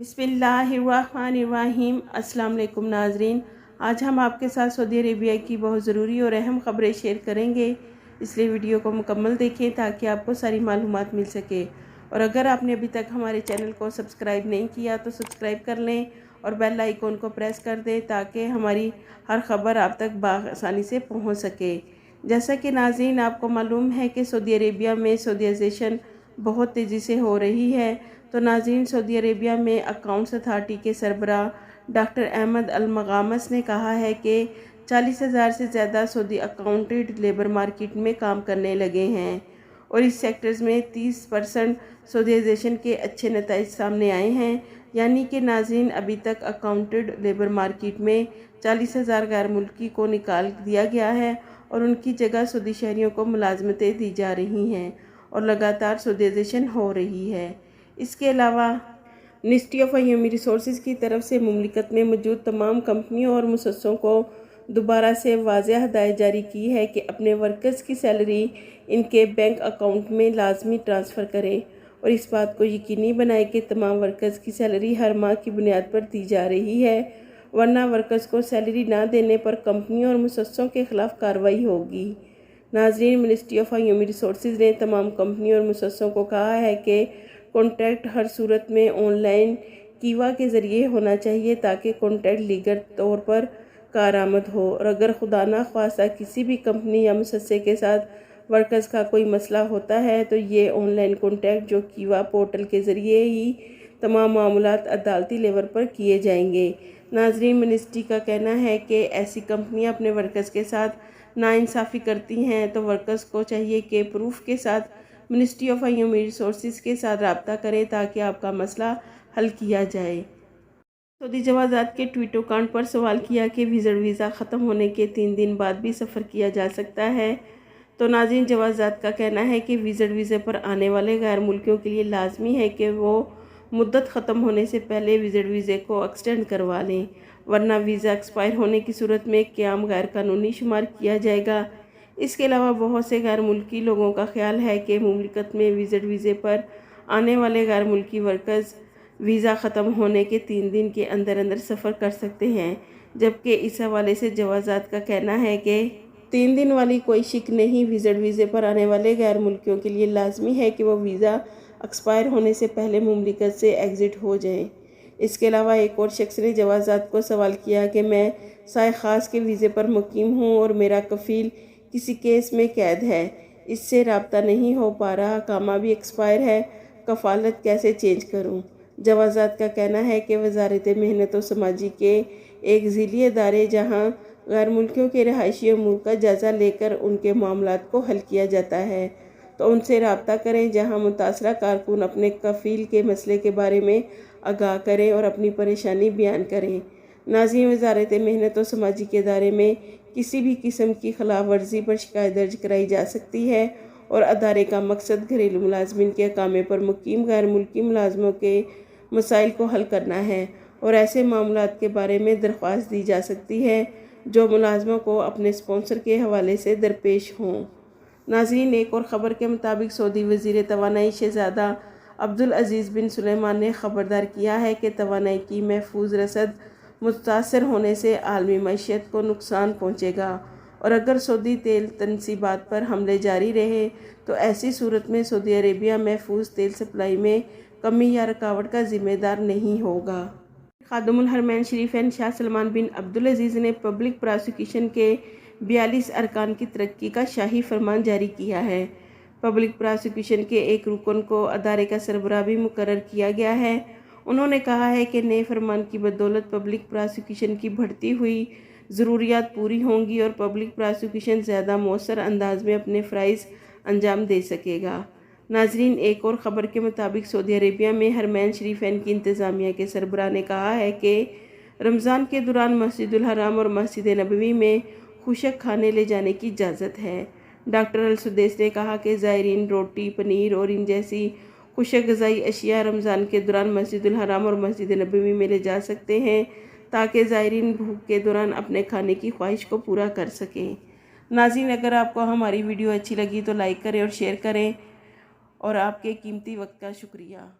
बिस्मिल्लाहिर्रहमानिर्रहीम। अस्सलाम वालेकुम नाजरीन, आज हम आपके साथ सऊदी अरेबिया की बहुत ज़रूरी और अहम ख़बरें शेयर करेंगे, इसलिए वीडियो को मुकम्मल देखें ताकि आपको सारी मालूमात मिल सके। और अगर आपने अभी तक हमारे चैनल को सब्सक्राइब नहीं किया तो सब्सक्राइब कर लें और बेल आइकॉन को प्रेस कर दें ताकि हमारी हर ख़बर आप तक बआसानी से पहुँच सके। जैसा कि नाज़रीन आपको मालूम है कि सऊदी अरेबिया में सऊदीज़ेशन बहुत तेज़ी से हो रही है। तो नाज़रीन, सऊदी अरेबिया में अकाउंट्स अथॉरिटी के सरबराह डॉक्टर अहमद अल मगामस ने कहा है कि 40,000 से ज़्यादा सऊदी अकाउंटेंट लेबर मार्केट में काम करने लगे हैं और इस सेक्टर्स में 30% सऊदीज़ेशन के अच्छे नतीजे सामने आए हैं। यानी कि नाज़रीन, अभी तक अकाउंटेंट लेबर मार्केट में 40,000 गैर मुल्की को निकाल दिया गया है और उनकी जगह सऊदी शहरियों को मुलाजमतें दी जा रही हैं और लगातार सऊदीज़ेशन हो रही है। इसके अलावा मिनिस्ट्री ऑफ ह्यूमन रिसोर्सेज की तरफ से मुमलिकत में मौजूद तमाम कंपनियों और मुअस्ससों को दोबारा से वाज़ेह हदायत जारी की है कि अपने वर्कर्स की सैलरी इनके बैंक अकाउंट में लाजमी ट्रांसफ़र करें और इस बात को यकीनी बनाएं कि तमाम वर्कर्स की सैलरी हर माह की बुनियाद पर दी जा रही है, वरना वर्कर्स को सैलरी ना देने पर कंपनियों और मुअस्ससों के ख़िलाफ़ कार्रवाई होगी। नाज़रीन, मिनिस्ट्री ऑफ ह्यूमन रिसोर्सेज ने तमाम कंपनियों और मुअस्ससों को कहा है कि कॉन्ट्रैक्ट हर सूरत में ऑनलाइन कीवा के ज़रिए होना चाहिए ताकि कॉन्ट्रैक्ट लीगल तौर पर कारआमद हो। और अगर खुदा ना ख्वास्ता किसी भी कंपनी या मुअस्ससे के साथ वर्कर्स का कोई मसला होता है तो ये ऑनलाइन कॉन्ट्रैक्ट जो कीवा पोर्टल के ज़रिए ही तमाम मामलात अदालती लेवल पर किए जाएंगे। नाज़रीन, मिनिस्ट्री का कहना है कि ऐसी कंपनियां अपने वर्कर्स के साथ नाइंसाफ़ी करती हैं तो वर्कर्स को चाहिए कि प्रूफ के साथ मिनिस्ट्री ऑफ ह्यूमन रिसोर्सेज के साथ रब्ता करें ताकि आपका मसला हल किया जाए। सऊदी जवाज़ात के ट्वीट अकाउंट पर सवाल किया कि वीज़ा ख़त्म होने के 3 दिन बाद भी सफ़र किया जा सकता है। तो नाज़रीन, जवाज़ात का कहना है कि वीज़े पर आने वाले गैर मुल्कियों के लिए लाजमी है कि वो मुद्दत ख़त्म होने से पहले वीज़े को एक्सटेंड करवा लें, वरना वीज़ा एक्सपायर होने की सूरत में क़याम गैर कानूनी शुमार किया जाएगा। इसके अलावा बहुत से गैर मुल्की लोगों का ख्याल है कि मुमलिकत में वीज़े पर आने वाले गैर मुल्की वर्कर्स वीज़ा ख़त्म होने के 3 दिन के अंदर अंदर सफ़र कर सकते हैं, जबकि इस हवाले से जवाज़ात का कहना है कि 3 दिन वाली कोई शिक नहीं। वीज़े पर आने वाले गैर मुल्कियों के लिए लाजमी है कि वह वीज़ा एक्सपायर होने से पहले मुमलिकत से एग्ज़िट हो जाएं। इसके अलावा एक और शख्स ने जवाज़ात को सवाल किया कि मैं साए ख़ास के वीज़े पर मुकीम हूँ और मेरा कफ़ील किसी केस में कैद है, इससे रब्ता नहीं हो पा रहा, कामा भी एक्सपायर है, कफ़ालत कैसे चेंज करूं? जवाज़ात का कहना है कि वज़ारत मेहनत और समाजी के एक ज़िली अदारे जहां गैर मुल्कियों के रहायशी अमूर का जायज़ा लेकर उनके मामलात को हल किया जाता है, तो उनसे रब्ता करें जहां मुतासरा कारकुन अपने कफ़ील के मसले के बारे में आगाह करें और अपनी परेशानी बयान करें। नाज़रीन, वज़ारत मेहनत और समाजी के इदारे में किसी भी किस्म की खिलाफ वर्जी पर शिकायत दर्ज कराई जा सकती है और अदारे का मकसद घरेलू मुलाजमिन के अकामे पर मुकीम गैर मुल्की मुलाजमों के मसाइल को हल करना है और ऐसे मामलात के बारे में दरख्वास्त दी जा सकती है जो मुलाजमों को अपने स्पॉन्सर के हवाले से दरपेश हों। नाज़रीन, एक और ख़बर के मुताबिक सऊदी वज़ीर तवानाई शहज़ादा अब्दुल अज़ीज़ बिन सुलेमान ने ख़बरदार किया है कि तवानाई की महफूज रसद मुतासर होने से आलमी मईशत को नुकसान पहुँचेगा और अगर सऊदी तेल तनसीबात पर हमले जारी रहे तो ऐसी सूरत में सऊदी अरेबिया महफूज तेल सप्लाई में कमी या रुकावट का ज़िम्मेदार नहीं होगा। खादिमुल हरमैन शरीफैन शाह सलमान बिन अब्दुल अज़ीज़ ने पब्लिक प्रोसिक्यूशन के 42 अरकान की तरक्की का शाही फरमान जारी किया है। पब्लिक प्रोसिक्यूशन के एक रुकन को अदारे का सरबराह भी मुकर्रर किया गया है। उन्होंने कहा है कि नए फरमान की बदौलत पब्लिक प्रोसिक्यूशन की बढ़ती हुई ज़रूरियात पूरी होंगी और पब्लिक प्रोसिक्यूशन ज़्यादा मौसर अंदाज में अपने फ़राइज़ अंजाम दे सकेगा। नाज़रीन, एक और ख़बर के मुताबिक सऊदी अरेबिया में हरमैन शरीफैन की इंतज़ामिया के सरबराह ने कहा है कि रमज़ान के दौरान मस्जिदुल हराम और मस्जिद नबवी में खुशक खाने ले जाने की इजाज़त है। डॉक्टर अल सुदैस ने कहा कि ज़ायरीन रोटी, पनीर और इन जैसी खुशक ग़ज़ाई अशिया रमज़ान के दौरान मस्जिदुल हराम और मस्जिद नबवी में ले जा सकते हैं ताकि ज़ायरीन भूख के दौरान अपने खाने की ख्वाहिश को पूरा कर सकें। नाज़रीन, अगर आपको हमारी वीडियो अच्छी लगी तो लाइक करें और शेयर करें और आपके कीमती वक्त का शुक्रिया।